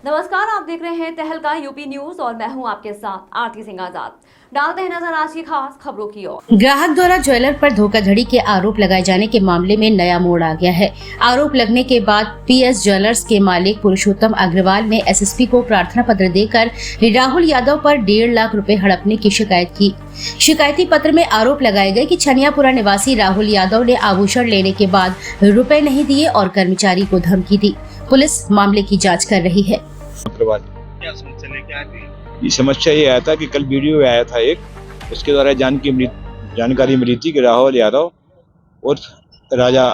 नमस्कार, आप देख रहे हैं तहलका यूपी न्यूज और मैं हूं आपके साथ आरती सिंह आजाद। डालते हैं नजर आज की खास खबरों की ओर। ग्राहक द्वारा ज्वेलर पर धोखाधड़ी के आरोप लगाए जाने के मामले में नया मोड़ आ गया है। आरोप लगने के बाद पीएस ज्वेलर्स के मालिक पुरुषोत्तम अग्रवाल ने एसएसपी को प्रार्थना पत्र देकर राहुल यादव पर 1.5 लाख रुपए हड़पने की शिकायत की। शिकायती पत्र में आरोप लगाए गए कि छनियापुरा निवासी राहुल यादव ने आभूषण लेने के बाद रुपए नहीं दिए और कर्मचारी को धमकी दी। पुलिस मामले की जाँच कर रही है। क्या समस्या लेके आए थे? ये समस्या ये आया था कि कल वीडियो आया था एक, उसके द्वारा जानकारी मिली थी कि राहुल यादव और राजा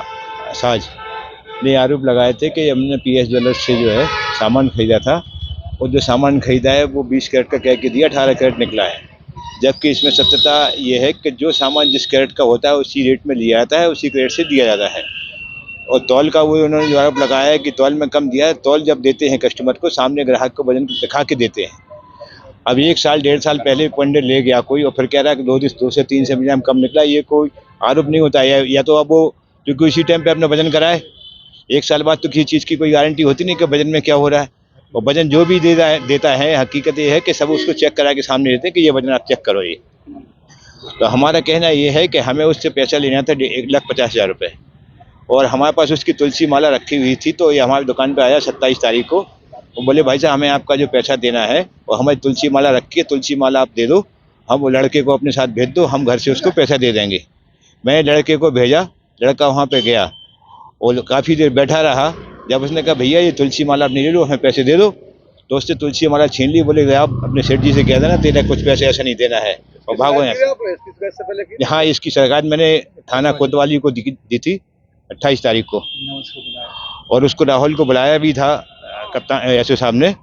साज ने आरोप लगाए थे कि हमने पीएस ज्वेलर्स से जो है सामान खरीदा था और जो सामान खरीदा है वो 20 कैरेट का कह के दिया, 18 कैरेट निकला है। जबकि इसमें सत्यता ये है कि जो सामान जिस कैरेट का होता है उसी रेट में लिया जाता है, उसी कैरेट से दिया जाता है। और तौल का वो उन्होंने जो आरोप लगाया है कि तौल में कम दिया है। तौल जब देते हैं कस्टमर को, सामने ग्राहक को वजन दिखा के देते हैं। अब 1 साल 1.5 साल पहले पंडित ले गया कोई और फिर कह रहा है कि 2 से 3 सेंटीमीटर कम निकला, ये कोई आरोप नहीं होता है। या तो अब वो क्योंकि उसी टाइम पे अपना वजन कराए, 1 साल बाद तो किसी चीज़ की कोई गारंटी होती नहीं कि वजन में क्या हो रहा है। और वजन जो भी देता है, हकीकत ये है कि सब उसको चेक करा के सामने देते हैं कि ये वजन आप चेक करो। ये तो हमारा कहना ये है कि हमें उससे पैसा लेना था 1,50,000 रुपये और हमारे पास उसकी तुलसी माला रखी हुई थी। तो ये हमारी दुकान पे आया 27 तारीख को। वो बोले भाई साहब हमें आपका जो पैसा देना है और हमारी तुलसी माला रखी है, तुलसी माला आप दे दो, हम वो लड़के को अपने साथ भेज दो, हम घर से उसको पैसा दे देंगे। मैं लड़के को भेजा, लड़का वहाँ पे गया और काफ़ी देर बैठा रहा। जब उसने कहा भैया ये तुलसी माला आप नहीं ले लो, हमें पैसे दे दो, तो उससे तुलसी माला छीन ली। बोले आप अपने सेठ जी से कह देना तेरा कुछ पैसे ऐसा नहीं देना है और भागो यहाँ से। हाँ, इसकी शिकायत मैंने थाना कोतवाली को दी थी 28 तारीख को और उसको राहुल को बुलाया भी था कप्तान एसओ साहब ने।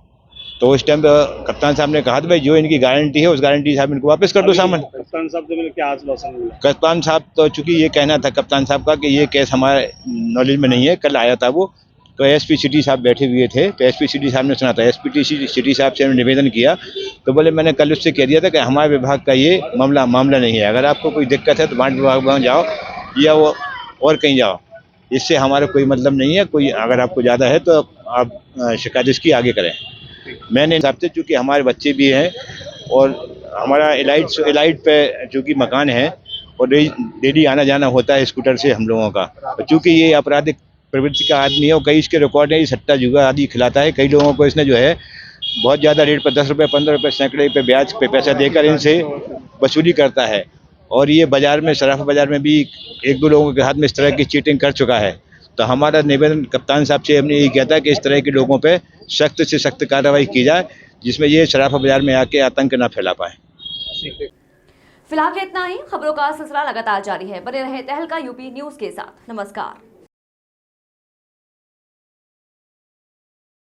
तो उस टाइम कप्तान साहब ने कहा था भाई जो इनकी गारंटी है उस गारंटी साहब इनको वापस कर दो सामान। कप्तान साहब से मिले क्या आश्वासन मिला? कप्तान साहब तो चूंकि ये कहना था कप्तान साहब का कि ये केस हमारे नॉलेज में नहीं है, कल आया था वो, तो एसपी सिटी साहब बैठे हुए थे। तो एसपी सिटी साहब ने सुना था, एसपी सिटी साहब से निवेदन किया तो बोले मैंने कल उससे कह दिया था कि हमारे विभाग का ये मामला नहीं है, अगर आपको कोई दिक्कत है तो बांट विभाग में जाओ या वो और कहीं जाओ, इससे हमारा कोई मतलब नहीं है। कोई अगर आपको ज़्यादा है तो आप शिकायत इसकी आगे करें। मैंने हिसाब से चूँकि हमारे बच्चे भी हैं और हमारा एलाइट पे चूँकि मकान है और डेली आना जाना होता है स्कूटर से हम लोगों का, तो चूँकि ये आपराधिक प्रवृत्ति का आदमी है और कई इसके रिकॉर्ड है, ये सट्टा जुआ आदि खिलाता है। कई लोगों को इसने जो है बहुत ज़्यादा रेट पर 10 रुपये 15 रुपये सैकड़े पे ब्याज पे पैसा देकर इनसे वसूली करता है। और ये बाज़ार में सराफा बाज़ार में भी 1-2 लोगों के हाथ में इस तरह की चीटिंग कर चुका है। तो हमारा निवेदन कप्तान साहब से हमने यही किया था कि इस तरह के लोगों पे सख्त से सख्त कार्रवाई की जाए जिसमें ये सराफा बाज़ार में आके आतंक ना फैला पाए। फिलहाल इतना ही। खबरों का सिलसिला लगातार जारी है, बने रहे तहलका यूपी न्यूज के साथ। नमस्कार।